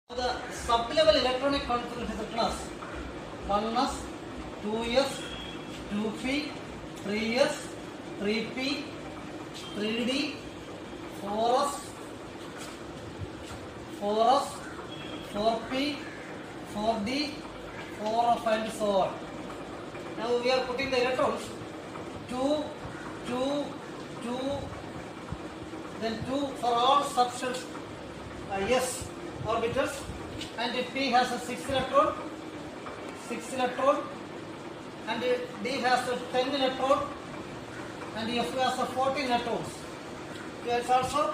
The sub-level electronic configuration is 1s, 2s, 2p, 3s, 3p, 3d, 4s, 4s, 4p, 4d, 4f and so on. Now we are putting the electrons 2, 2, 2, then 2 for all subshells s orbitals, and p has a 6 electron, and d has a 10 electron, and f has a 14 electrons. Here is also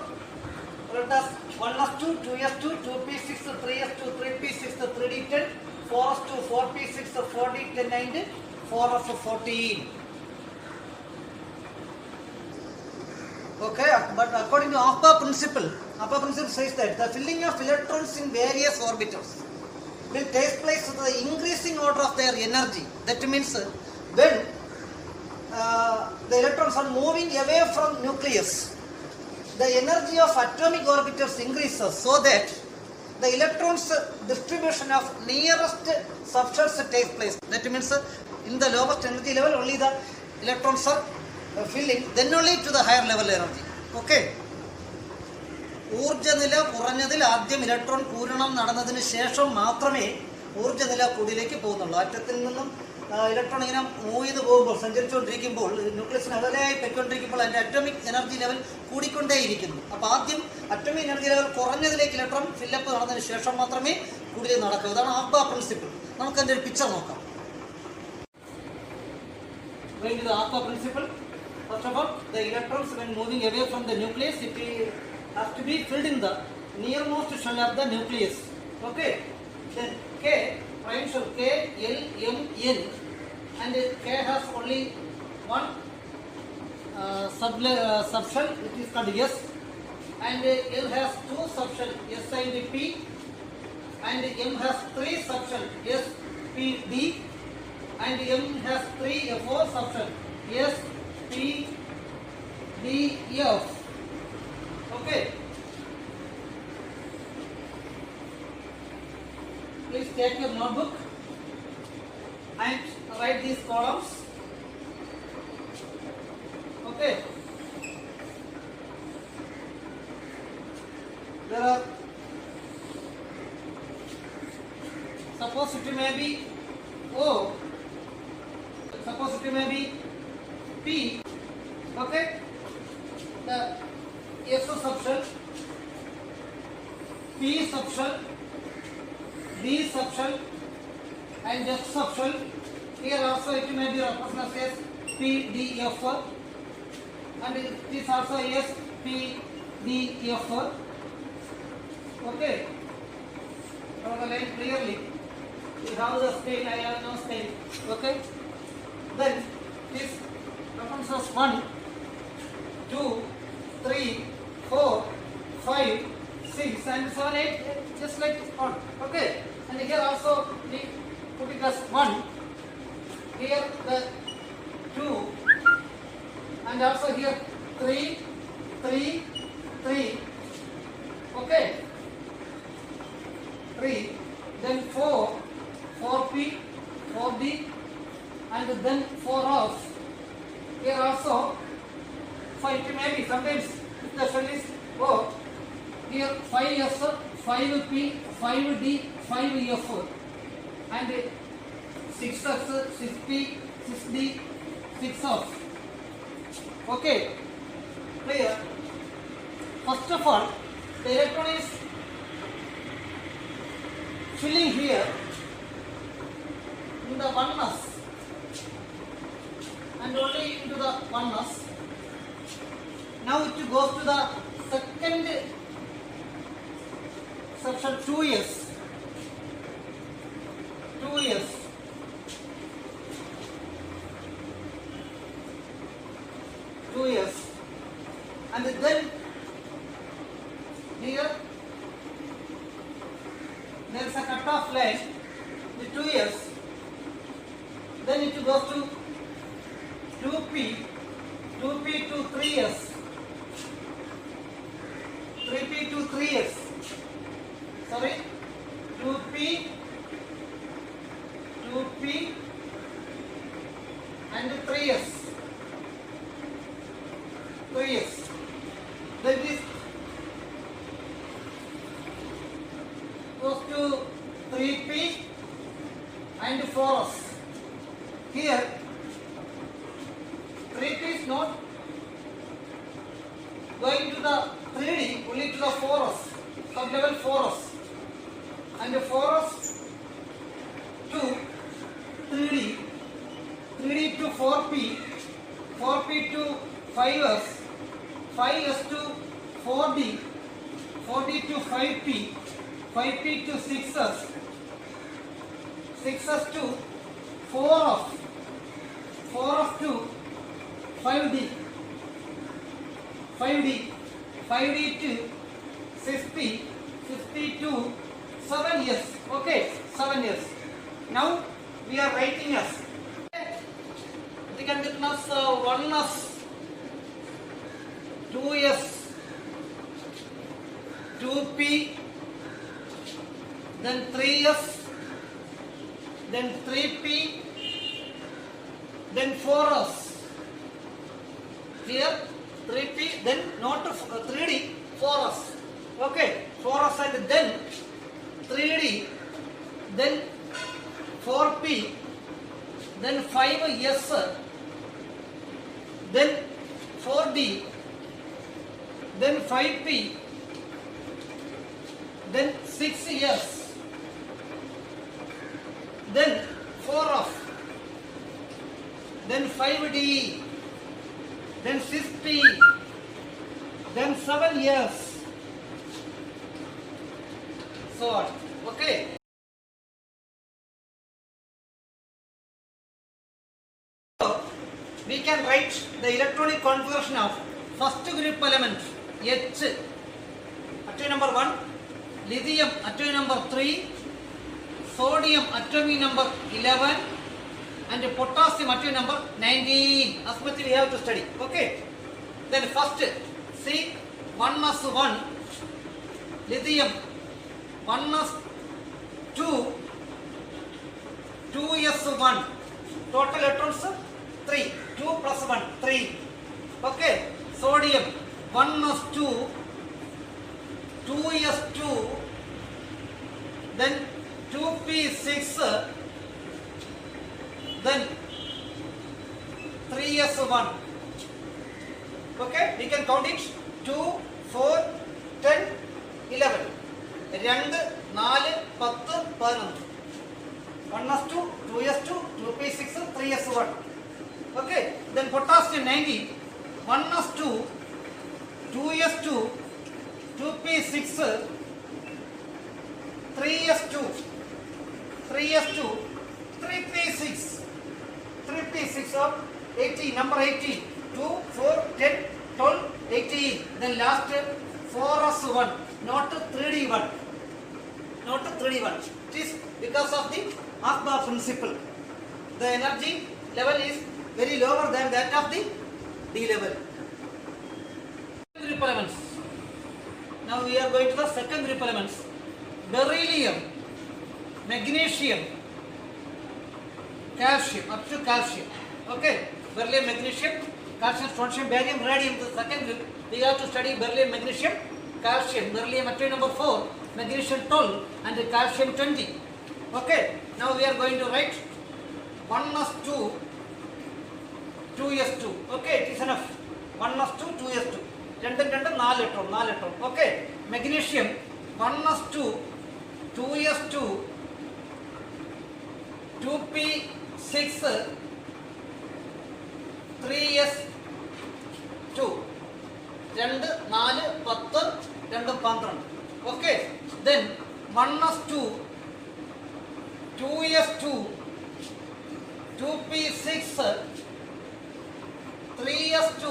let us 1s2, 2s2, 2p6, 3s2, 3p6, 3d10, 4s2, 4p6, 4d10 and 4f14. Okay, but according to APA principle says that the filling of electrons in various orbitals will take place with the increasing order of their energy. That means when the electrons are moving away from nucleus, the energy of atomic orbitals increases, so that the electrons distribution of nearest subshells takes place. That means in the lowest energy level only the electrons are filling, then only to the higher level energy. Okay. ഊർജ്ജനില കുറഞ്ഞതിൽ ആദ്യം electron പൂരണം നടന്നതിന് ശേഷം മാത്രമേ ഊർജ്ജനില കൂടിയിലേക്ക് പോകുന്നുള്ളൂ. ആറ്റത്തിൽ നിന്നും electron ഇങ്ങനെ move ചെയ്ത് പോകുമ്പോൾ, സഞ്ചരിച്ചുകൊണ്ടിരിക്കുമ്പോൾ, ന്യൂക്ലിയസിന് അകലെയായി പോയിക്കൊണ്ടിരിക്കുമ്പോൾ അതിൻ്റെ അറ്റോമിക് എനർജി ലെവൽ കൂടിക്കൊണ്ടേയിരിക്കുന്നു. അപ്പോൾ ആദ്യം അറ്റോമിക് എനർജി ലെവൽ കുറഞ്ഞതിലേക്ക് ഇലക്ട്രോൺ ഫില്ലപ്പ് നടന്നതിന് ശേഷം മാത്രമേ കൂടുതൽ നടക്കൂ. ഇതാണ് ആബ പ്രിൻസിപ്പിൾ. നമുക്ക് അതിൻ്റെ ഒരു പിക്ചർ നോക്കാം. Going to the APA principle, first of all, the electrons when moving away from the nucleus, it has to be filled in the nearmost shell of the nucleus. Okay. Then K, prime shell K, L, M, N, and K has only one subshell, which is called S, and L has two subshell, S and P, and M has three subshell, S, P, D, and M has 4 subshell, S, P, D, F. Okay. Please take your notebook and write these columns. Okay. There are, suppose it may be O. Suppose it may be P. Okay. The S subshell, P subshell, D subshell, and F subshell. Here also it may be represented as P, D, F, and it is also S, P, D, F. Okay. Draw the line clearly. We have the scale. I have no scale. Okay. Then this references 1, 2, 3, 4, 5, 6 and 7, 8, just like on. Okay. And here also we put it as 1. Here the 2, and also here 3, 3, 3. Okay. 3. Then 4, 4p, 4d, and then 4 off. Here also 5 maybe sometimes if the shell is O, here 5s, 5p, 5d, 5f, and 6s, 6p, 6d, 6 off. Okay, clear? First of all, the electron is filling here in the 1s and only into the 1s. Now it goes to the second subshell 2s, 2s, 2s, and then here there is a cut-off line, the 2s, then it goes to 2p, 2p to 3s, 3p to 3s, sorry, 2p, 2p and 3s. 3s. Then this goes to 3p and 4s. Here 3p is not going to the 3d, only to the 4s, sub-level 4s, and 4s to 3d, 3d to 4p, 4p to 5s, 5s to 4d, 4d to 5p, 5p to 6s, 6s to 4s, 4s to 5d, 5d, 5d to 6p, 6p to 7 years. Okay, 7 years. Now we are writing as we can witness 1 as 2s, 2p, then 3s, then 3p, then 4s. Here 3p, then not 3d, 4s. Okay, 4s and then 3d, then 4p, then 5s, then 4d, then 5p, then 6 years, then 4s, then 5d, then 6p, then 7 years, so on. Okay. So we can write the electronic configuration of first group element H, atomic number 1, lithium atomic number 3, sodium atomic number 11, and potassium atomic number 19. As much we have to study. Okay. Then first see 1s1, lithium, 1s2, 2s1, total electrons 3, 2 plus 1, 3. Okay. Sodium 1s2, 2s2, then 2p6, then 3s1. Okay, we can count it 2, 4, 10, 11. 2, 4, 10, 11. 1s2, 2s2, 2p6, 3s1. Okay, then potassium 90, 1s2, 2s2, 2p6, 3s2, 3s2, 3p6, 3p6 of 18, number 18, 2, 4, 10, 12, 18. Then last 4s1, not 3d1, not 3d1. It is because of the Ahbah principle. The energy level is very lower than that of the D level. Group elements. Now we are going to the second group elements. Beryllium, magnesium, calcium, up to calcium. Okay, beryllium, magnesium, calcium, strontium, barium, radium. The second group, we have to study beryllium, magnesium, calcium. Beryllium atomic number 4, magnesium 12, and calcium 20. Okay, now we are going to write 1s2, 2s2. Okay, it is enough. 1s2, 2s2. 2 4 electron. Okay, magnesium 1s2, 2s2, 2p6, 3s2. 2, 4, 10, 12. Okay, then 1s2, 2s2, 2p6, 3s2,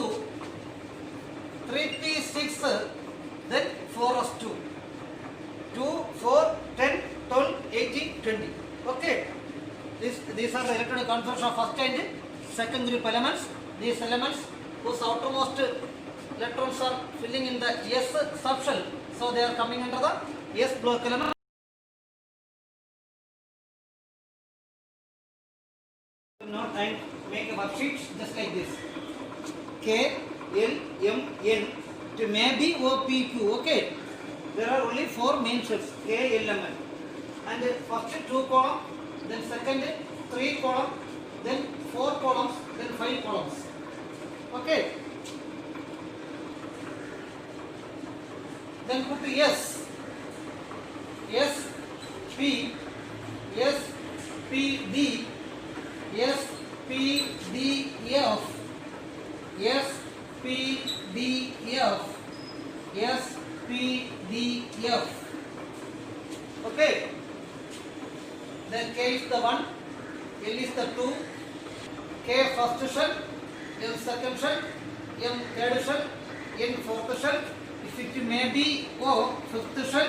3p6, then 4s2. 2, 4, 10, 12, 18, 20. Okay, these are the electronic configuration of first and second group elements. These elements whose outermost electrons are filling in the S subshell, so they are coming under the S block element. N to maybe OPQ. Okay, there are only 4 main shells K, L, M, N, and first 2 column, then second 3 column, then 4 columns, then 5 columns. Okay, then put S, S, P, S, P, D, S, P, D, F, S, P, D, F, S, P, D, F. Okay, then K is the 1, L is the 2, K first shell, L second shell, M third shell, N fourth shell, if it may be O fifth shell,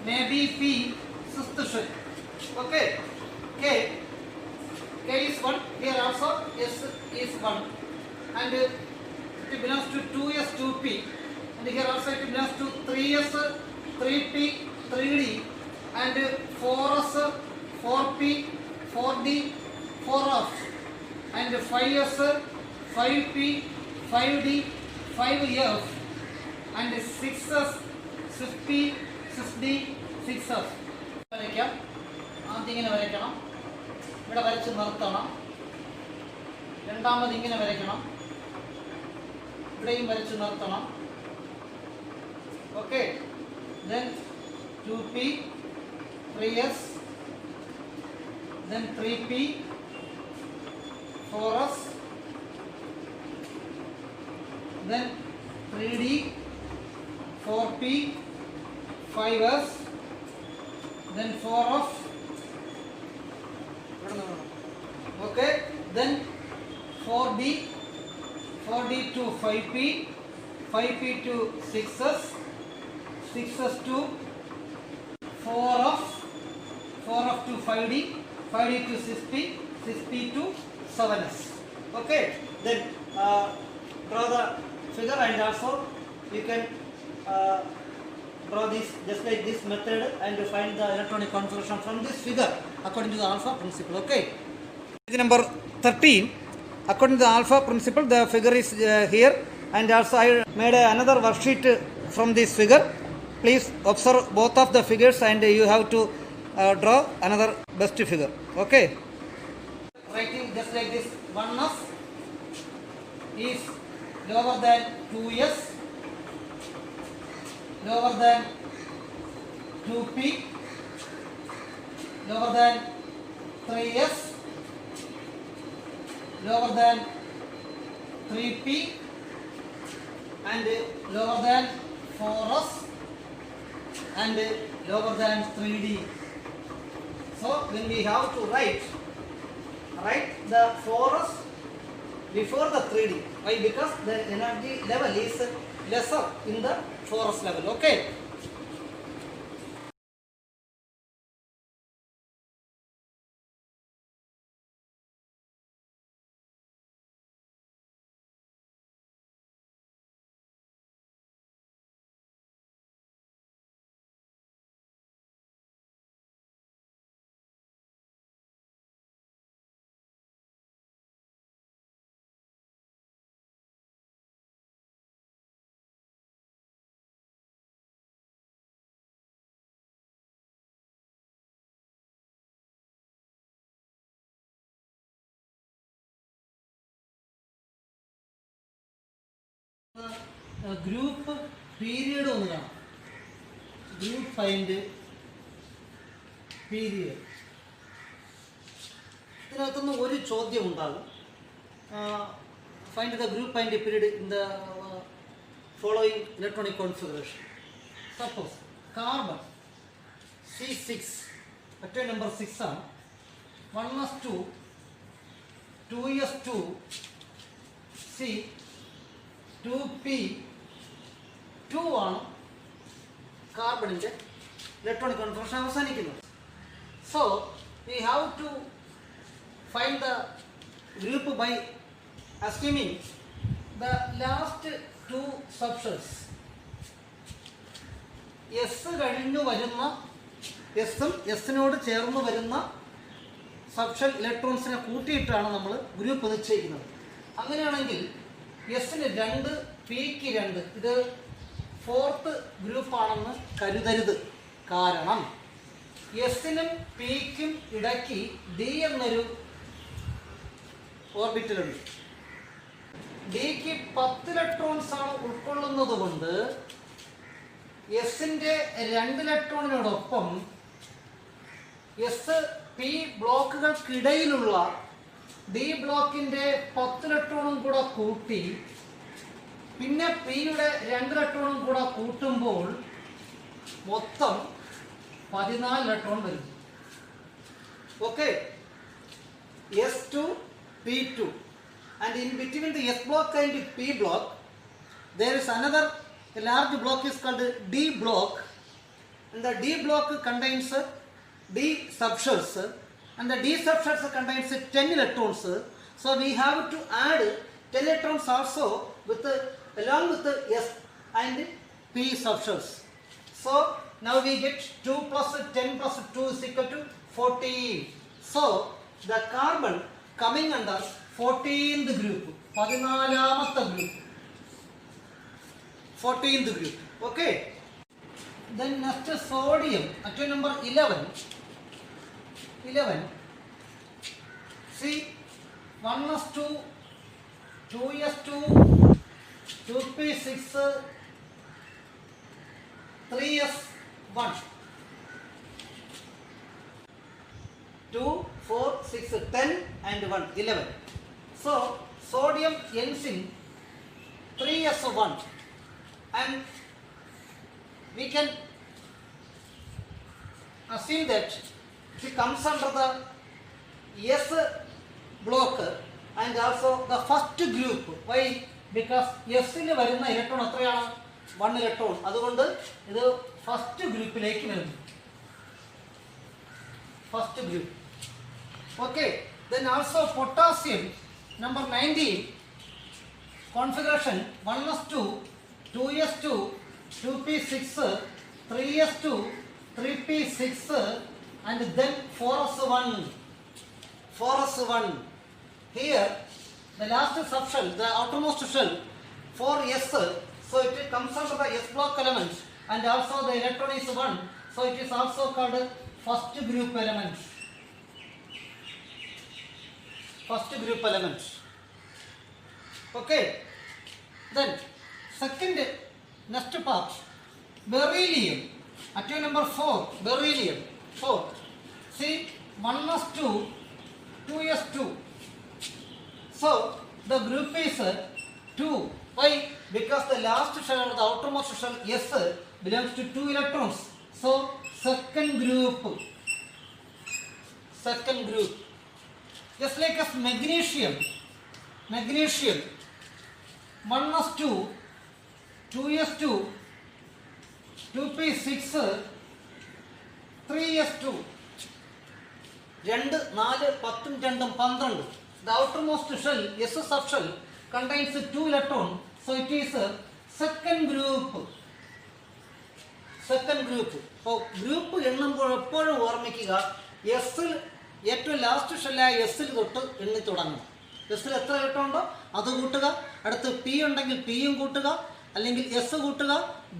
may be P sixth shell. Okay, K is 1, here also S is 1, and it belongs to 2S, 2P, and here also it belongs to 3S, 3P, 3D, and 4S, 4P, 4D, 4F, and 5S, 5P, 5D, 5F, and 6S, 6P, 6D, 6F. വരയ്ക്കാം. ആദ്യം ഇങ്ങനെ വരയ്ക്കണം, ഇവിടെ വരച്ച് നിർത്തണം. രണ്ടാമത് ഇങ്ങനെ വരയ്ക്കണം, ഇവിടെയും വരച്ച് നിർത്തണം. Okay, then 2P, 3S, then 3P, 4S, then 3D, 4P, 5S, then 4F. Okay, then 4D, 4D to 5P, 5P to 6S, 6S to 4F, 4F to 5D, 5D to 6P, 6P to 7S. Okay, then draw the figure, and also you can draw this just like this method and find the electronic configuration from this figure according to the alpha principle. Okay, page number 13. According to the alpha principle, the figure is here, and also I made another worksheet from this figure. Please observe both of the figures, and you have to draw another best figure. Okay, writing just like this, 1S is lower than 2S, lower than 2P, lower than 3S, lower than 3P, and lower than 4S, and lower than 3D. So when we have to write the 4S before the 3D. Why? Because the energy level is lesser in the 4S level. Okay. Group period ഒന്ന് കാണാം. Group find period. ഇതിനകത്തുനിന്ന് ഒരു ചോദ്യം ഉണ്ടാകും. Find the group find period in the following electronic configuration. Suppose carbon C6, atomic number 6 ആണ്. 1s2, 2s2, C, 2P, 2 ആണ് കാർബണിൻ്റെ electronic configuration അവസാനിക്കുന്നത്. So we have to find the group by assuming the last 2 subshells. S കഴിഞ്ഞു വരുന്ന എസും എസിനോട് ചേർന്ന് വരുന്ന subshell ഇലക്ട്രോൺസിനെ കൂട്ടിയിട്ടാണ് നമ്മൾ ഗ്രൂപ്പ് നിശ്ചയിക്കുന്നത്. അങ്ങനെയാണെങ്കിൽ എസിന് 2 പിക്ക് 2. ഇത് ഫോർത്ത് ഗ്രൂപ്പാണെന്ന് കരുതരുത്. കാരണം എസിനും പിക്കും ഇടയ്ക്ക് ഡി എന്നൊരു ഓർബിറ്റലുണ്ട്. ഡിക്ക് 10 ഇലക്ട്രോൺസ് ആണ് ഉൾക്കൊള്ളുന്നത് കൊണ്ട് എസിന്റെ 2 ഇലക്ട്രോണിനോടൊപ്പം എസ് പി ബ്ലോക്കുകൾക്കിടയിലുള്ള ഡി ബ്ലോക്കിന്റെ 10 ഇലക്ട്രോണും കൂടെ കൂട്ടി പിന്നെ പിയുടെ 2 ഇലക്ട്രോണും കൂടെ കൂട്ടുമ്പോൾ മൊത്തം 14 ഇലക്ട്രോൺ വരും. Okay, S2 P2, and in between the S block and P block there is another large block is called D block, and the D block contains D subshells, and the D subshells contains 10 electrons. So we have to add 10 electrons also with along with the S and P subshells. So now we get 2 plus 10 plus 2 is equal to 14. So the carbon coming under 14th group, 14th group, 14th group. Okay, then next sodium, atom number 11. See, 1s2, 2s2, 2p6, 3s1, 2, 4, 6, 10 and 1, 11. So sodium ends in 3s1, and we can assume that it comes under the S block and also the first group. Why? Because S ൽ വരുന്ന electron എത്രയാണ്? 1 electron. അതുകൊണ്ട് ഇത് first ഗ്രൂപ്പിലേക്ക് വരുന്നു. First group. Okay, then also potassium number 19, configuration 1s2, 2s2, 2p6, 3s2, 3p6 and then 4s1. Here the last subshell, the outermost shell, 4s, so it comes under the S block element and also the electron is 1, so it is also called first group element. First group element. Okay, then second, next part, beryllium, atom number 4, beryllium 4. See, 1s2, 2s2. So the group is 2. Why? Because the last shell or the outermost shell S belongs to 2 electrons. So second group. Just like as magnesium, 1s2, 2s2, 2p6, 3s2. 2, 4, 10, 12. The outermost shell, S subshell, contains 2 electrons, so it is a second group. So group എണ്ണുമ്പോൾ എപ്പോഴും ഓർമ്മിക്കുക, എസിൽ ഏറ്റവും last ഷെല്ലായ എസിൽ തൊട്ട് എണ്ണി തുടങ്ങണം. എസിൽ എത്ര ഇലക്ട്രോൺ ഉണ്ടോ അത് കൂട്ടുക, അടുത്ത് പി ഉണ്ടെങ്കിൽ പിയും കൂട്ടുക, അല്ലെങ്കിൽ എസ് കൂട്ടുക,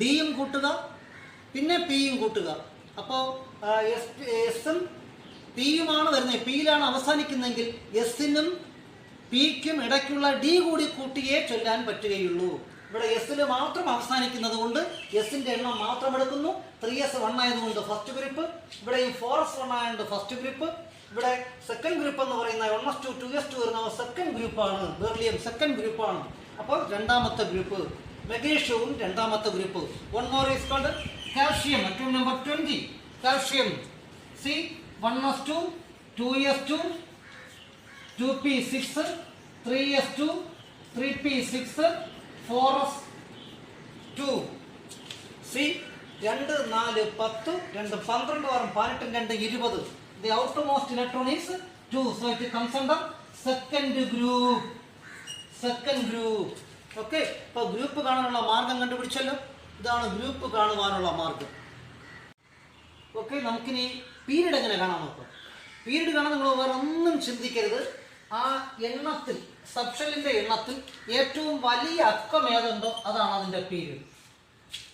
ഡിയും കൂട്ടുക, പിന്നെ പിയും കൂട്ടുക. അപ്പോൾ എസും പിയുമാണ് വരുന്നത്, പിയിലാണ് അവസാനിക്കുന്നതെങ്കിൽ എസിനും പിക്കും ഇടയ്ക്കുള്ള ഡി കൂടി കൂട്ടിയേ ചൊല്ലാൻ പറ്റുകയുള്ളൂ. ഇവിടെ എസിൽ മാത്രം അവസാനിക്കുന്നത് കൊണ്ട് എസിന്റെ എണ്ണം മാത്രം എടുക്കുന്നു. 3s1 ആയതുകൊണ്ട് ഫസ്റ്റ് ഗ്രൂപ്പ്, ഇവിടെയും 4s1 ആയതുകൊണ്ട് ഫസ്റ്റ് ഗ്രൂപ്പ്. ഇവിടെ സെക്കൻഡ് ഗ്രൂപ്പ് എന്ന് പറയുന്ന 1s2, 2s2 വരുന്ന സെക്കൻഡ് ഗ്രൂപ്പാണ്, ബെർലിയം സെക്കൻഡ് ഗ്രൂപ്പാണ്. അപ്പോൾ രണ്ടാമത്തെ ഗ്രൂപ്പ്. മെഗ്നീഷ്യവും രണ്ടാമത്തെ group. One more is called calcium, atom number 20, calcium. C, 1s2, 2s2, 2p6, 3s2, 3p6, 4s2. See, 2, 4, 10, 2, 12, 18, 20. The outermost electron is 2, so it comes under second group. Okay, അപ്പോൾ group കാണാനുള്ള മാർഗം കണ്ടുപിടിച്ചല്ലോ. ഇതാണ് group കാണുവാനുള്ള മാർഗം. Okay, നമുക്കിനി period എങ്ങനെ കാണാൻ നോക്കാം. Period കാണാൻ നിങ്ങൾ വേറെ ഒന്നും ചിന്തിക്കരുത്. ആ എണ്ണത്തിൽ സബ്ഷെല്ലിൻ്റെ എണ്ണത്തിൽ ഏറ്റവും വലിയ അക്കം ഏതുണ്ടോ അതാണ് അതിൻ്റെ പീരീഡ്.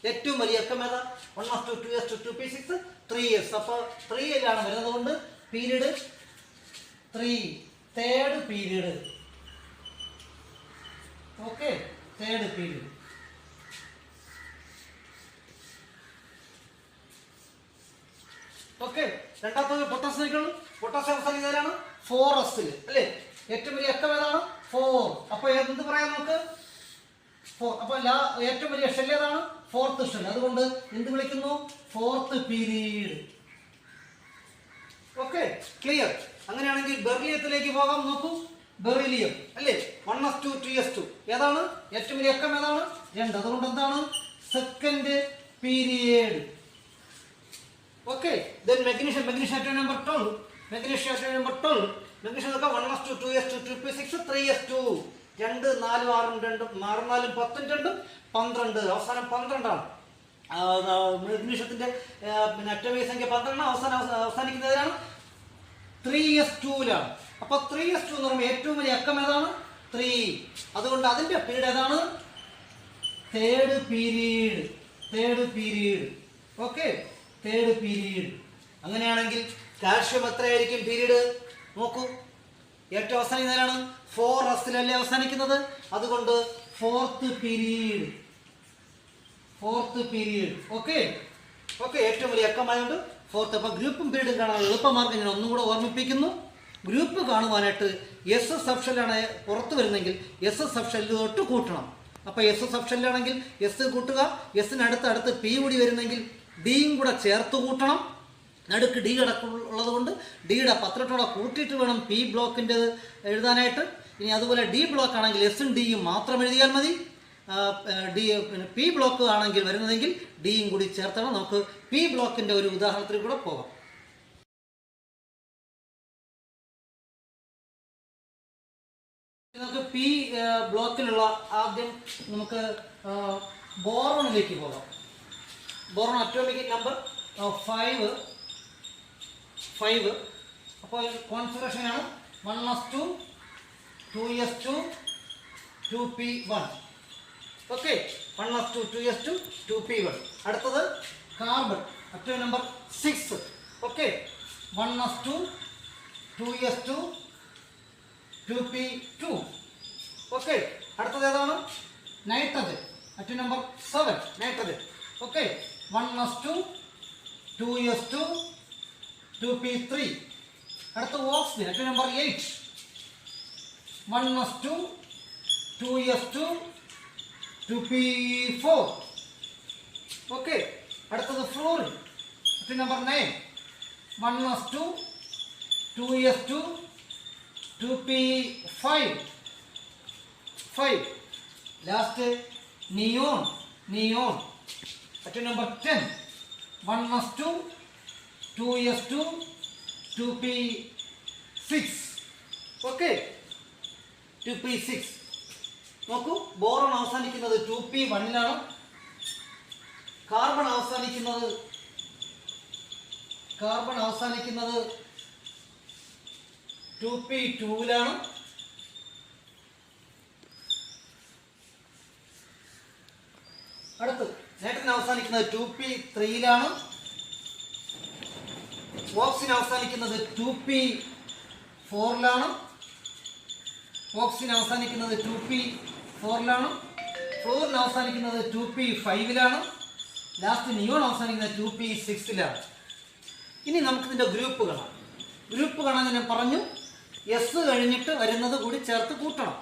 ഏറ്റവും വലിയ അക്കം ഏതാ? 1s2 2s2 2p6 3s. അപ്പോൾ 3ലാണ് വരുന്നത് കൊണ്ട് period 3, third period. Okay, third period. Okay, രണ്ടാമത്തെ പൊട്ടാസ്യം നോക്കിയുള്ളൂ. പൊട്ടാസ്യം അവസാനിക്കുന്നതിലാണ് 4s അല്ലേ? ഏറ്റവും വലിയ അക്കം ഏതാണ്? 4. അപ്പോൾ എന്ത് പറയാം നമുക്ക്? 4. അപ്പോൾ ഏറ്റവും വലിയ ഷെൽ ഏതാണ്? 4th shell. അതുകൊണ്ട് എന്ത് വിളിക്കുന്നു? 4th period. Okay, clear. അങ്ങനെയാണെങ്കിൽ ബെറിലിയത്തിലേക്ക് പോകാം. നോക്കൂ, ബെറിലിയം അല്ലേ? 1s2 2s2 ഏതാണ്? ഏറ്റവും വലിയ അക്കം ഏതാണ്? 2. അതുകൊണ്ട് എന്താണ്? Second period. Okay, then magnesium. Magnesium atom number 12. Magnesium atom number 12. Magnesium നോക്കാം. 1s2 2s2 2p6 3s2. 2 4 6 2 6 4 10 2 12. അവസാനം 12ആണ്. മെഗ്നീഷ്യത്തിന്റെ അറ്റോമിക സംഖ്യ 12. അവസാനിക്കുന്നതിലാണ് 3s2ലാണ്. അപ്പൊ 3s2 എന്ന് പറയുമ്പോൾ ഏറ്റവും വലിയ അക്കം ഏതാണ്? 3. അതുകൊണ്ട് അതിന്റെ പീരീഡ് ഏതാണ്? Third period. Third period. Okay, third period. അങ്ങനെയാണെങ്കിൽ കാൽഷ്യം എത്രയായിരിക്കും പീരീഡ്? നോക്കൂ, ഏറ്റവും അവസാനിക്കുന്നതിലാണ് 4s അവസാനിക്കുന്നത്. അതുകൊണ്ട് 4th period. 4th period. Okay, okay, ഏറ്റവും വലിയ അക്കമായതുകൊണ്ട് 4th. അപ്പോൾ ഗ്രൂപ്പും പീരീഡും കാണാൻ എളുപ്പമാർഗ്ഗം ഞാൻ ഒന്നും കൂടെ ഓർമ്മിപ്പിക്കുന്നു. ഗ്രൂപ്പ് കാണുവാനായിട്ട് എസ് സബ്ഷെല്ലാണ് പുറത്ത് വരുന്നെങ്കിൽ എസ് സബ്ഷെല്ല് തൊട്ട് കൂട്ടണം. അപ്പോൾ എസ് സബ്ഷെല്ലാണെങ്കിൽ എസ് കൂട്ടുക. എസിനടുത്ത് പി കൂടി വരുന്നെങ്കിൽ ഡിയും കൂടെ ചേർത്ത് കൂട്ടണം. നടുക്ക് ഡി കിടക്കുള്ളത് കൊണ്ട് ഡിയുടെ 10 കൂട്ടിയിട്ട് വേണം പി ബ്ലോക്കിൻ്റെ എഴുതാനായിട്ട്. ഇനി അതുപോലെ ഡി ബ്ലോക്ക് ആണെങ്കിൽ എസും ഡിയും മാത്രം എഴുതിയാൽ മതി. പിന്നെ പി ബ്ലോക്ക് ആണെങ്കിൽ വരുന്നതെങ്കിൽ ഡിയും കൂടി ചേർത്തണം. നമുക്ക് പി ബ്ലോക്കിൻ്റെ ഒരു ഉദാഹരണത്തിൽ കൂടെ പോകാം. നമുക്ക് പി ബ്ലോക്കിലുള്ള ആദ്യം നമുക്ക് ബോറോണിലേക്ക് പോകാം. Boron atomic number 5. അപ്പോൾ കോൺഫിഗറേഷനാണ് 1s2 2s2 2p1. Okay, 1s2 2s2 2p1. അടുത്തത് carbon atomic number 6. Okay, 1s2 2s2 2p2. Okay, അടുത്തത് ഏതാണ്? Nitrogen atomic number 7. Nitrogen. Okay, 1s2 2s2 2p3. അടുത്ത oxygen atomic number 8. 1s2 2s2 2p4. Okay, അടുത്തത് fluorine atomic number 9. 1s2 2s2 2p5. Last neon atomic number 10. 1s2 2s2 2p6. Okay, 2p6. നോക്കൂ, boron അവസാനിക്കുന്നത് 2p1ലാണ്. Carbon അവസാനിക്കുന്നത് 2p2ലാണ്. അടുത്ത് nitrogen അവസാനിക്കുന്നത് 2p3ലാണ്. Oxygen അവസാനിക്കുന്നത് 2p4ലാണ്. Florin അവസാനിക്കുന്നത് 2p5ലാണ്. Last neon അവസാനിക്കുന്നത് 2p6ലാണ്. ഇനി നമുക്കിതിൻ്റെ ഗ്രൂപ്പ് കാണാൻ ഞാൻ പറഞ്ഞു. എസ് കഴിഞ്ഞിട്ട് വരുന്നത് കൂടി ചേർത്ത് കൂട്ടണം.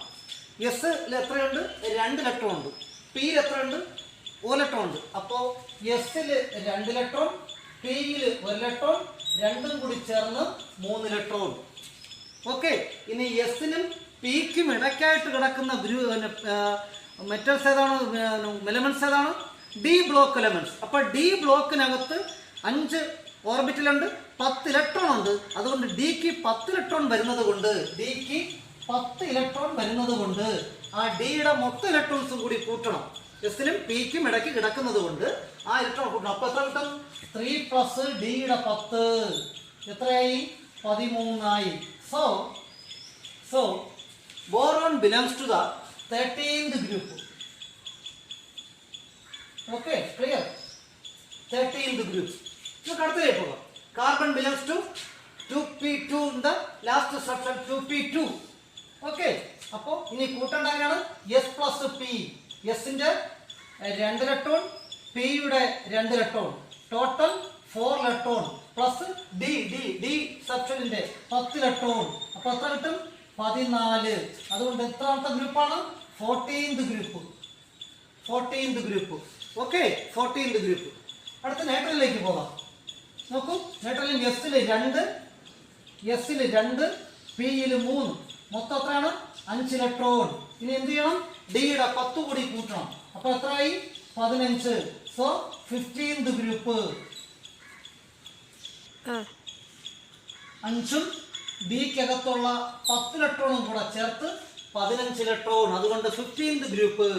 എസ്സിൽ എത്രയുണ്ട്? 2 ഇലക്ട്രോൺ ഉണ്ട്. പിയിൽ എത്രയുണ്ട്? 1 ഇലക്ട്രോൺ ഉണ്ട്. അപ്പോൾ എസ്സിൽ 2 ഇലക്ട്രോൺ, പിയിൽ 1 ഇലക്ട്രോൺ, രണ്ടും കൂടി ചേർന്ന് 3 ഇലക്ട്രോൺ. ഓക്കെ, ഇനി എസിനും പിക്കും ഇടയ്ക്കായിട്ട് കിടക്കുന്ന മെറ്റൽസ് ഏതാണ്? എലമെന്റ്സ് ഏതാണ്? D block elements. അപ്പോൾ ഡി ബ്ലോക്കിനകത്ത് 5 ഓർബിറ്റലുണ്ട്, 10 ഇലക്ട്രോൺ ഉണ്ട്. അതുകൊണ്ട് ഡിക്ക് 10 ഇലക്ട്രോൺ വരുന്നത് കൊണ്ട് ആ ഡിയുടെ മൊത്തം ഇലക്ട്രോൺസും കൂടി കൂട്ടണം. എസിനും പിക്കും ഇടയ്ക്ക് കിടക്കുന്നത് കൊണ്ട് ആ ഇലക്ട്രോൺ കൂട്ടണം. അപ്പോൾ എത്ര കിട്ടും? 3 പ്ലസ് ഡിയുടെ 10 എത്രയായി? 13 ആയി. So So boron belongs to the 13th group. Okay, clear? 13th group. നമുക്ക് അടുത്തതിലേക്ക് പോകാം. Carbon belongs to 2p2 in the last structure 2p2. Okay. അപ്പോൾ ഇനി കൂട്ടേണ്ട എങ്ങനെയാണ്? S plus p. എസിന്റെ 2 ഇലക്ട്രോൺ, പിയുടെ 2 electron, total 4 electron plus d d d സബ്ഷനിന്റെ 10 ഇലക്ട്രോൺ. അപ്പോൾ എത്ര കിട്ടും? 14. അതുകൊണ്ട് എത്രാമത്തെ ഗ്രൂപ്പാണ്? 14th group. 14th group. Okay, 14th group. അടുത്ത നൈട്രജനിലേക്ക് പോകാം. നോക്കൂ, നൈട്രജൻ എസിൽ 2, എസിൽ 2, പിയിൽ 3, മൊത്തം എത്രയാണ്? 5 ഇലക്ട്രോൺ. ഇനി എന്ത് ചെയ്യണം? ഡിയുടെ 10 കൂടി കൂട്ടണം. അപ്പോൾ എത്രയായി? 15. So 15th group. 5ഉം ബിക്കകത്തുള്ള 10 ഇലക്ട്രോണും കൂടെ ചേർത്ത് 15 ഇലക്ട്രോൺ. അതുകൊണ്ട് 15th group.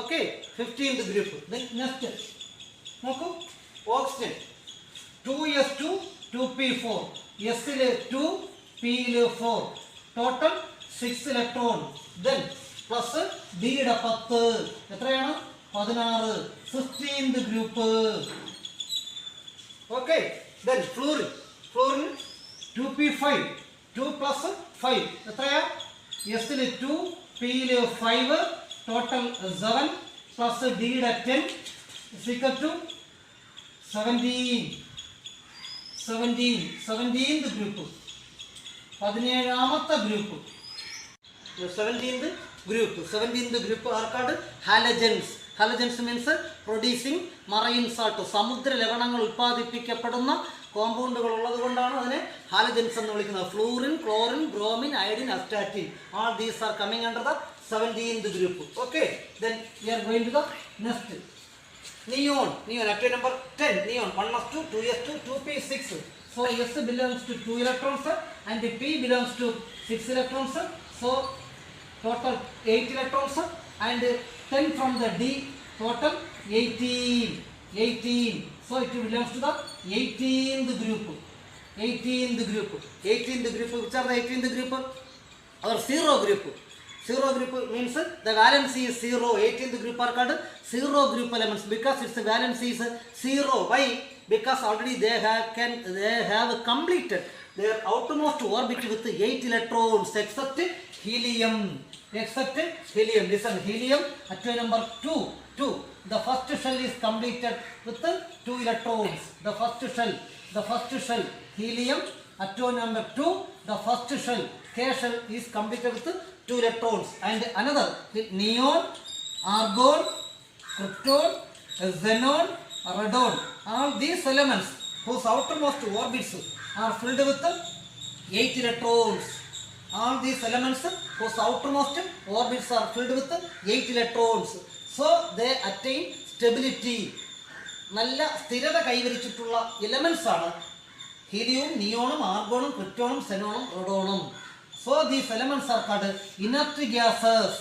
Okay, 15th group. Next നോക്കൂ, ഓക്സിജൻ 2s2 2p4. എസിൽ 2, പിയിൽ 4, ടോട്ടൽ 6 ഇലക്ട്രോൺ. ദെൻ പ്ലസ് ഡിയുടെ 10 എത്രയാണ്? 16. 15th group. Okay, then fluorine. Fluorine 2p5, 2 plus 5 എത്രയാ? എസിൽ 2, പിയിൽ 5, ടോട്ടൽ 7 പ്ലസ് ഡിയുടെ 10 ടു 17. 17th group. 17ാമത്തെ ഗ്രൂപ്പ്. 17th ഗ്രൂപ്പ് ആർക്കാണ്? Halogens. Halogens means producing marine salt. സമുദ്ര ലവണങ്ങൾ ഉൽപ്പാദിപ്പിക്കപ്പെടുന്ന കോമ്പൗണ്ടുകൾ ഉള്ളത് കൊണ്ടാണ് അതിനെ ഹാലജൻസ് എന്ന് വിളിക്കുന്നത്. Fluorine, chlorine, bromine, iodine, astatine. All these are coming under the 17th group. Okay, then we are going to the next. Neon. Neon atom number 10. Neon 1s2, 2s2, 2p6. So S belongs to 2 electrons and P belongs to 6 electrons. So total 8 electrons and 10 from the D, total 18. 18. So it belongs to the 18th group. 18th group. 18th group. Which are the 18th group? Or 0 group. 0 group means the valency is 0. 18th group are called 0 group elements because its valency is 0. Why? Because already they have completed their outermost orbit with 8 electrons except helium. Except helium. Listen, helium atom number 2. The first shell is completed with 2 electrons. The first shell helium atom number 2. The first shell K shell is completed with 2 electrons. And another neon, argon, krypton, xenon, radon. All these elements whose outermost orbits are filled with 8 electrons. All these elements whose outermost orbits are filled with 8 electrons. So they attain stability. നല്ല സ്ഥിരത കൈവരിച്ചിട്ടുള്ള elements ആണ് ഹീലിയവും, നിയോണും, ആർഗോണും, ക്രിപ്റ്റോണും, സെനോണും, റോഡോണും. So these elements are called inert gases,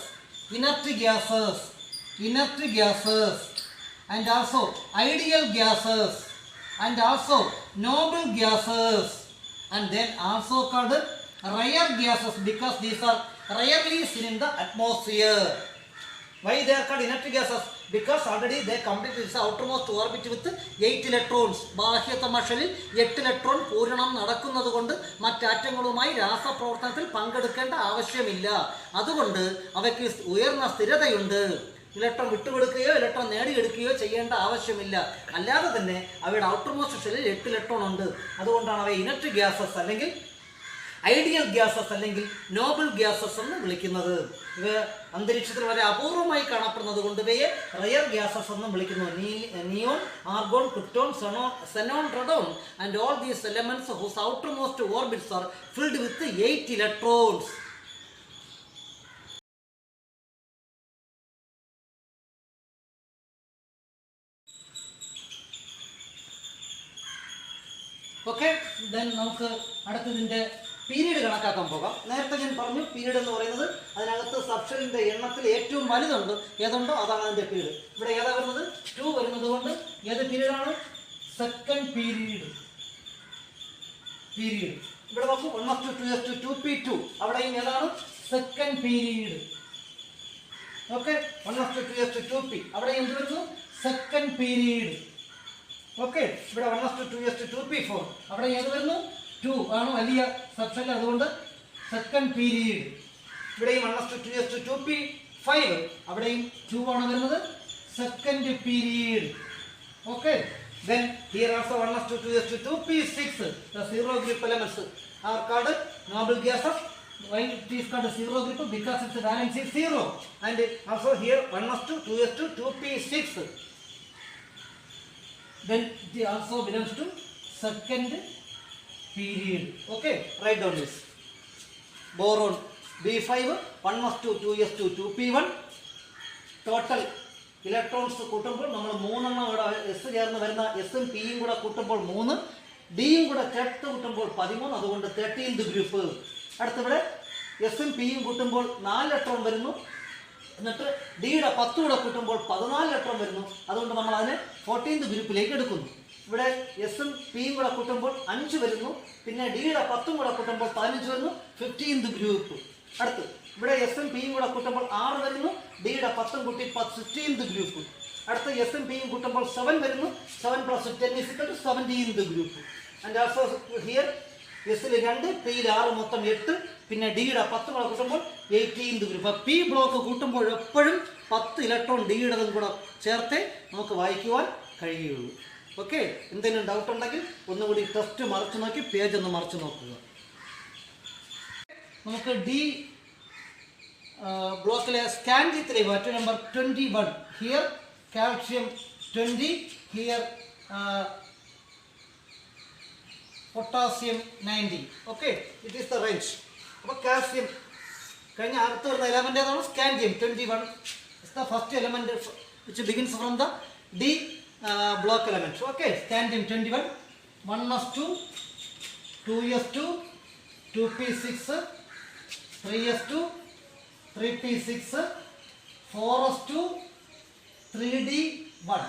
and also ideal gases, and also noble gases, and then also called rare gases because these are rarely seen in the atmosphere. Why they are called inert gases? Because already they completed its outermost orbit with 8 electrons. ബാഹ്യതമഷലിൽ 8 electron പൂരണം നടക്കുന്നത് കൊണ്ട് മറ്റാറ്റങ്ങളുമായി രാസപ്രവർത്തനത്തിൽ പങ്കെടുക്കേണ്ട ആവശ്യമില്ല. അതുകൊണ്ട് അവയ്ക്ക് ഉയർന്ന സ്ഥിരതയുണ്ട്. Electron വിട്ടുകൊടുക്കുകയോ electron നേടിയെടുക്കുകയോ ചെയ്യേണ്ട ആവശ്യമില്ല. അല്ലാതെ തന്നെ അവയുടെ ഔട്ടർമോസ്റ്റ് ഷെല്ലിൽ 8 ഇലക്ട്രോൺ ഉണ്ട്. അതുകൊണ്ടാണ് അവയെ ഇനർട്ട് ഗ്യാസസ് അല്ലെങ്കിൽ ഐഡിയൽ ഗ്യാസസ് അല്ലെങ്കിൽ നോബിൾ ഗ്യാസസ് എന്ന് വിളിക്കുന്നത്. ഇവ അന്തരീക്ഷത്തിൽ വളരെ അപൂർവമായി കാണപ്പെടുന്നത് കൊണ്ട് ഇവയെ റയർ ഗ്യാസസ് എന്നും വിളിക്കുന്നു. Neon, argon, krypton, xenon, radon and all these elements whose outermost orbits are filled with 8 electrons. Okay, then നമുക്ക് അടുത്തതിൻ്റെ പീരീഡ് കണക്കാക്കാൻ പോകാം. നേരത്തെ ഞാൻ പറഞ്ഞു പീരീഡ് എന്ന് പറയുന്നത് അതിനകത്ത് സബ്ഷെല്ലിൻ്റെ എണ്ണത്തിൽ ഏറ്റവും വലുതുണ്ട്, ഏതുണ്ടോ അതാണ് അതിൻ്റെ പീരീഡ്. ഇവിടെ ഏതാ വരുന്നത്? 2 വരുന്നത് കൊണ്ട് ഏത് പീരീഡാണ്? Second period. ഇവിടെ നോക്കൂ 1s2 2p2 അവിടെയും ഏതാണ് second period. Okay 1s2 2p അവിടെ എന്ത് വരുന്നു സെക്കൻഡ് പീരീഡ്. ഓക്കെ ഇവിടെ 1s2 2p4 അവിടെ ഏത് വരുന്നു 2 ആണ് വലിയ സബ്സെറ്റ്, അതുകൊണ്ട് സെക്കൻഡ് പീരീഡ്. ഇവിടെയും 1s2 2p5 അവിടെയും 2 ആണ് വരുന്നത് second period. Okay then here also 1s2 2p6 the zero group elements are called noble gases. Why it is called zero group? Because its valence is 0. And also here 1s2 2p6 then it also belongs to second period. Okay, write down this. Boron B5 1s2 2p1 total electrons കൂട്ടുമ്പോൾ നമ്മൾ 3 എണ്ണം ഇവിടെ S ചേർന്ന് വരുന്ന എസും പിയും കൂടെ കൂട്ടുമ്പോൾ 3, ഡിയും കൂടെ ചേർത്ത് കൂട്ടുമ്പോൾ 13, അതുകൊണ്ട് 13th ഗ്രൂപ്പ്. അടുത്തിവിടെ എസും പിയും കൂട്ടുമ്പോൾ 4 ഇലക്ട്രോൺ വരുന്നു, എന്നിട്ട് ഡിയുടെ 10 കൂടെ കൂട്ടുമ്പോൾ 14 ഇലക്ട്രോൺ വരുന്നു, അതുകൊണ്ട് നമ്മൾ അതിനെ 14th ഗ്രൂപ്പിലേക്ക് എടുക്കുന്നു. ഇവിടെ എസും പിയും കൂടെ കൂട്ടുമ്പോൾ 5 വരുന്നു, പിന്നെ ഡിയുടെ 10 കൂടെ കൂട്ടുമ്പോൾ 15 വരുന്നു, 15th ഗ്രൂപ്പ്. അടുത്ത് ഇവിടെ എസും പിയും കൂടെ കൂട്ടുമ്പോൾ 6 വരുന്നു, ഡിയുടെ 10 കൂട്ടി 16th ഗ്രൂപ്പ്. അടുത്ത എസും പിയും കൂട്ടുമ്പോൾ 7 വരുന്നു, 7 + 10 = 17th group. And also here എസിൽ 2, പിയിൽ 6, മൊത്തം 8, പിന്നെ ഡിയുടെ 10 കൂടെ കൂട്ടുമ്പോൾ 18th ഗ്രൂപ്പ്. പി ബ്ലോക്ക് കൂട്ടുമ്പോൾ എപ്പോഴും 10 ഇലക്ട്രോൺ ഡിയുടേതും കൂടെ ചേർത്തേ നമുക്ക് വായിക്കുവാൻ കഴിയുള്ളൂ. ഓക്കെ, എന്തെങ്കിലും ഡൗട്ട് ഉണ്ടെങ്കിൽ ഒന്നുകൂടി ടെസ്റ്റ് മറിച്ച് നോക്കി പേജ് ഒന്ന് മറിച്ച് നോക്കുക. നമുക്ക് ഡി ബ്ലോക്കിലെ സ്കാൻഡിയത്തിലേക്ക് atom number 21. Here calcium 20, here potassium 90. Okay, it is the range. അപ്പോൾ കാൽസ്യം കഴിഞ്ഞ അടുത്ത് വരുന്ന എലമെൻ്റ് ഏതാണ് scandium 21 is the first element which begins from the D block element. Okay, scandium 21 1s2 2s2 2p6 3s2 3p6 4s2 3d1.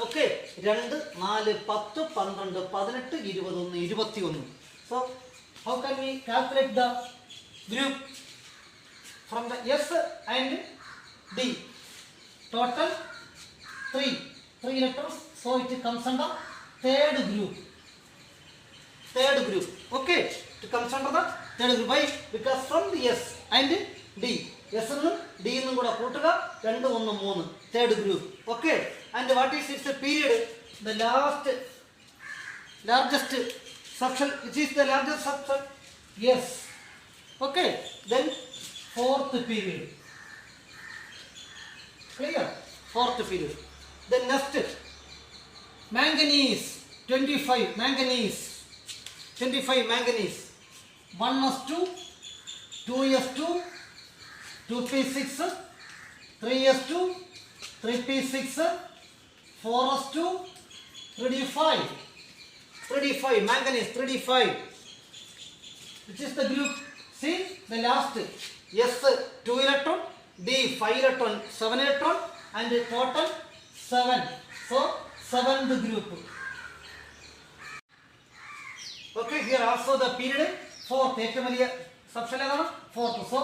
Okay, 2 4 10 12 18 21 21. So how can we calculate the group from the S and D? Total 3 electrons, so it comes under third group. Okay, it comes under the third group. Why? Because from the S and D, S and D എന്നും കൂടെ കൂട്ടുക 2 1 3 third group. Okay, and what is its period? The largest subshell, which is the largest subshell? Yes. Okay, then fourth period. Clear? Fourth period. Then next manganese 25 manganese 1s2 2s2 2p6 3s2 3p6 4s2 3d5 manganese 3d5, which is the group. See the last S 2 electron, D 5 electron, 7 electron, and total 7. So 7th group. Okay, here also the period 4th. ഏറ്റവും വലിയ subshell ഏതാണ് 4th. So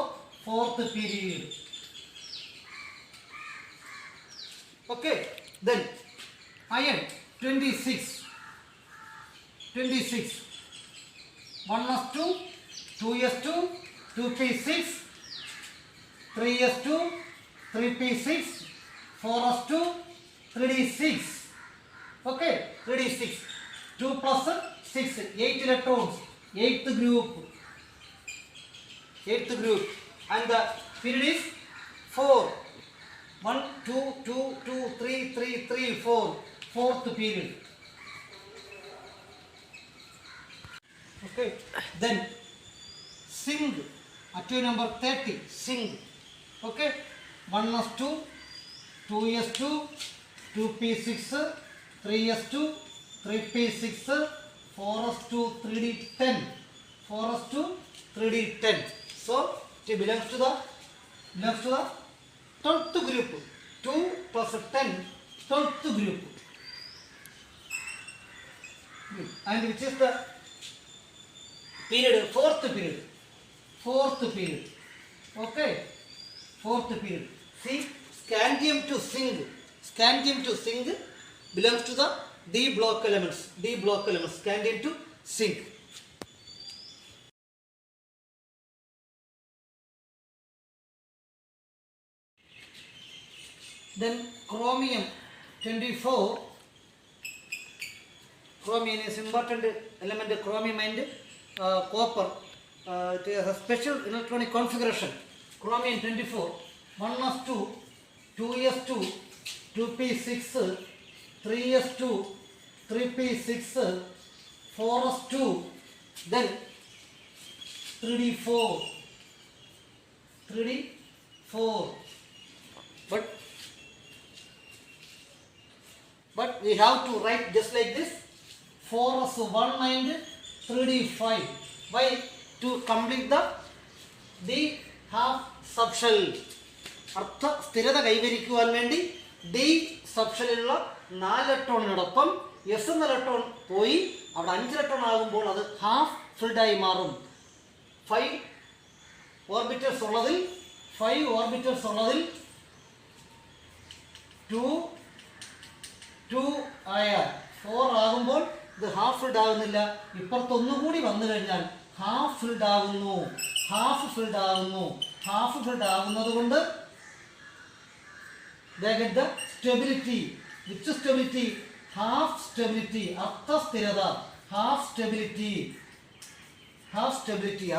4th period. Okay, then iron 26 1s2 2s2 2p6 3s2 3p6 4s2 3d6. Okay, 3d6 2 plus 6 8 electrons, 8th group, and the period is 4 1 2 2 2 3 3 3 4 4th period. Okay, then zinc atom number 30 zinc. Okay, 1s2 2s2 2p6 3s2 3p6 4s2 3d10 4s2 3d10. So it belongs to the 12th group. 2 plus 10 12th group. And which is the period, fourth period, okay, fourth period. See, scandium to zinc belongs to the D block elements, scandium to zinc. Then chromium 24. Chromium is important element, chromium and copper. It has a special electronic configuration. Chromium 24, 1s2, 2s2, 2p6, 3s2, 3p6, 4s2, then 3d4, 3d4. But we have to write just like this, 4s1 and 3d5. Why? To complete the half subshell. അർത്ഥ സ്ഥിരത കൈവരിക്കുവാൻ വേണ്ടി D സബ്ഷെല്ലിലുള്ള 4 ഇലക്ട്രോണിനോടൊപ്പം S എന്ന electron പോയി അവിടെ 5 electron ആകുമ്പോൾ അത് half ഫിൽഡായി മാറും. 5 orbitals ഉള്ളതിൽ 2 ആയാൽ 4 ആകുമ്പോൾ ഇത് ഹാഫ് ഫിൽഡ് ആകുന്നില്ല. ഇപ്പുറത്തൊന്നുകൂടി വന്നു കഴിഞ്ഞാൽ ഹാഫ് ഫിൽഡ് ആകുന്നു. ഹാഫ് ഫിൽഡ് ആകുന്നത് കൊണ്ട് they get the stability. Which stability? Half stability. അർത്ഥ സ്ഥിരത. half stability.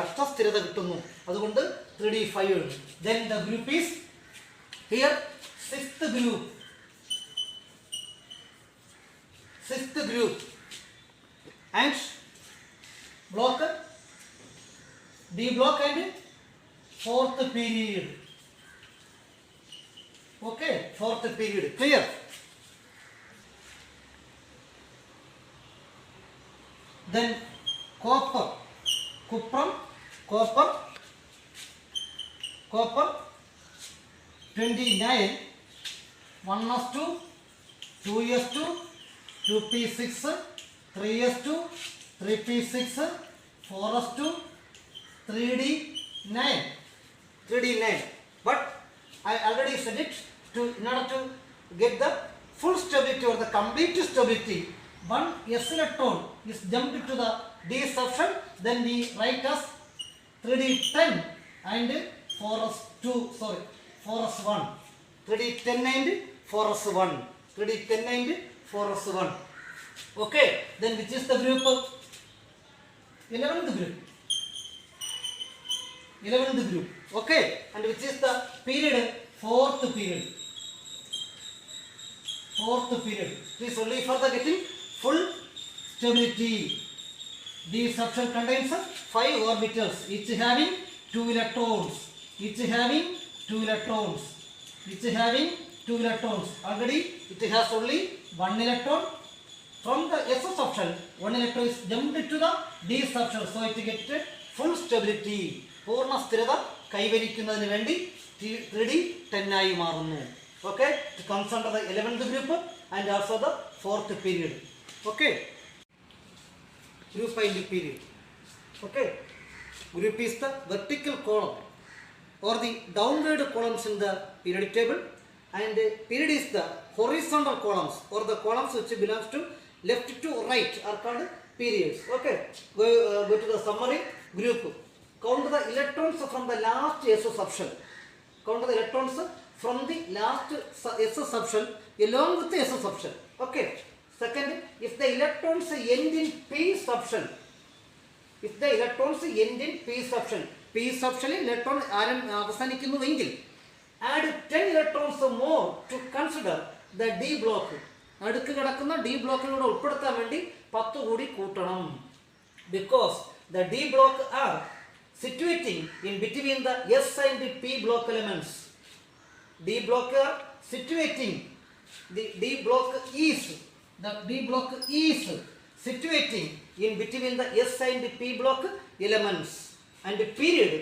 അർത്ഥ സ്ഥിരത കിട്ടുന്നു. അതുകൊണ്ട് 3d5. Then the group is here, sixth group and block, D block and fourth period. Okay, fourth period. Clear? Then copper, 29, 1s2, 2s2, 2p6, 3s2, 3p6, 4s2, 3d9. But I already said it, in order to get the full stability or the complete stability, one s electron is jumped to the d subshell, then we write as 3d10 and 4s1. 3d10 and 4s1. Okay, then which is the group? 11th group. Okay, and which is the period? Fourth period. Please only for the getting full stability. The subshell contains 5 orbitals, each having 2 electrons. Already it has only 1 electron. From the S subshell, 1 electron is jumped to the D subshell, so it gets full stability. പൂർണ്ണ സ്ഥിരത കൈവരിക്കുന്നതിന് വേണ്ടി 3d10 ആയി മാറുന്നു. Okay, it comes under the 11th group and also the 4th period. Okay, group and period. Okay, group is the vertical column or the downward columns in the periodic table, and period is the horizontal columns or the columns which belongs to left to right are called periods. Okay, go to the summary. Group, count the electrons from the last s subshell. Along with the s subshell. Okay. Second, if the electrons end in p subshell, p subshell electron avasanikunnu, add 10 electrons more to consider the d block. അടുക്ക് കിടക്കുന്ന d ബ്ലോക്കിലൂടെ ഉൾപ്പെടുത്താൻ വേണ്ടി 10 കൂടി കൂട്ടണം. Because the d block are situating in between the s and the p block elements. D block are situating. The d block is situating in between the s and the p block elements. And the period,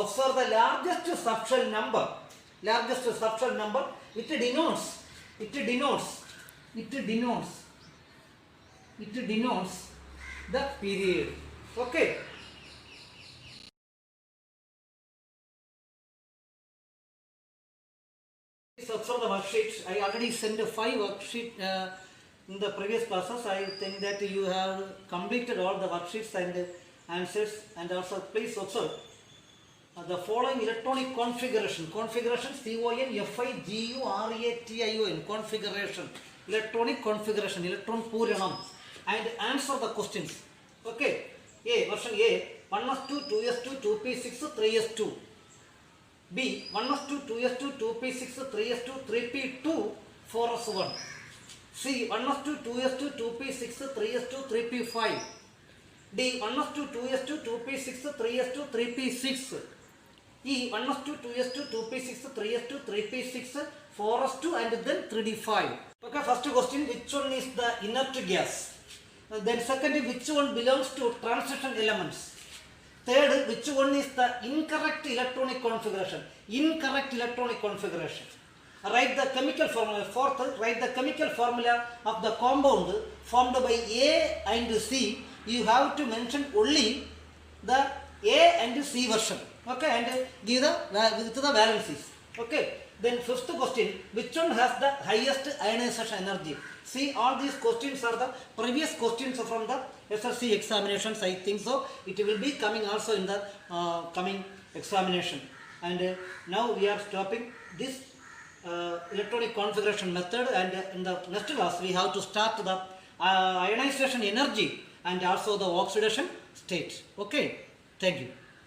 observe the largest subshell number. It denotes the period. Okay. worksheets. I already sent 5 worksheets in the previous classes. I think that you have completed all the worksheets and answers, and also please observe the following electronic configuration. Configuration, CONFIGURATION, configuration, electronic configuration, electron pooranam, and answer the questions. Okay. A, version A, 1s2, 2s2, 2p6, 3s2. B, 1s2, 2s2, 2p6, 3s2, 3p2, 4s1. C, 1s2, 2s2, 2p6, 3s2, 3p5. D, 1s2, 2s2, 2p6, 3s2, 3p6. E, 1s2, 2s2, 2p6, 3s2, 3p6, 4s2, and then 3d5. Okay, first question, which one is the inert gas? Then second, which one belongs to transition elements? Third, which one is the incorrect electronic configuration? Incorrect electronic configuration. Write the chemical formula. Fourth, write the chemical formula of the compound formed by A and C. You have to mention only the A and C version. Okay, and give the valencies. Okay. Then fifth question, which one has the highest ionization energy? See, all these questions are the previous questions from the SSC examinations, I think so. It will be coming also in the coming examination. And now we are stopping this electronic configuration method, and in the next class we have to start the ionization energy and also the oxidation state. Okay, thank you.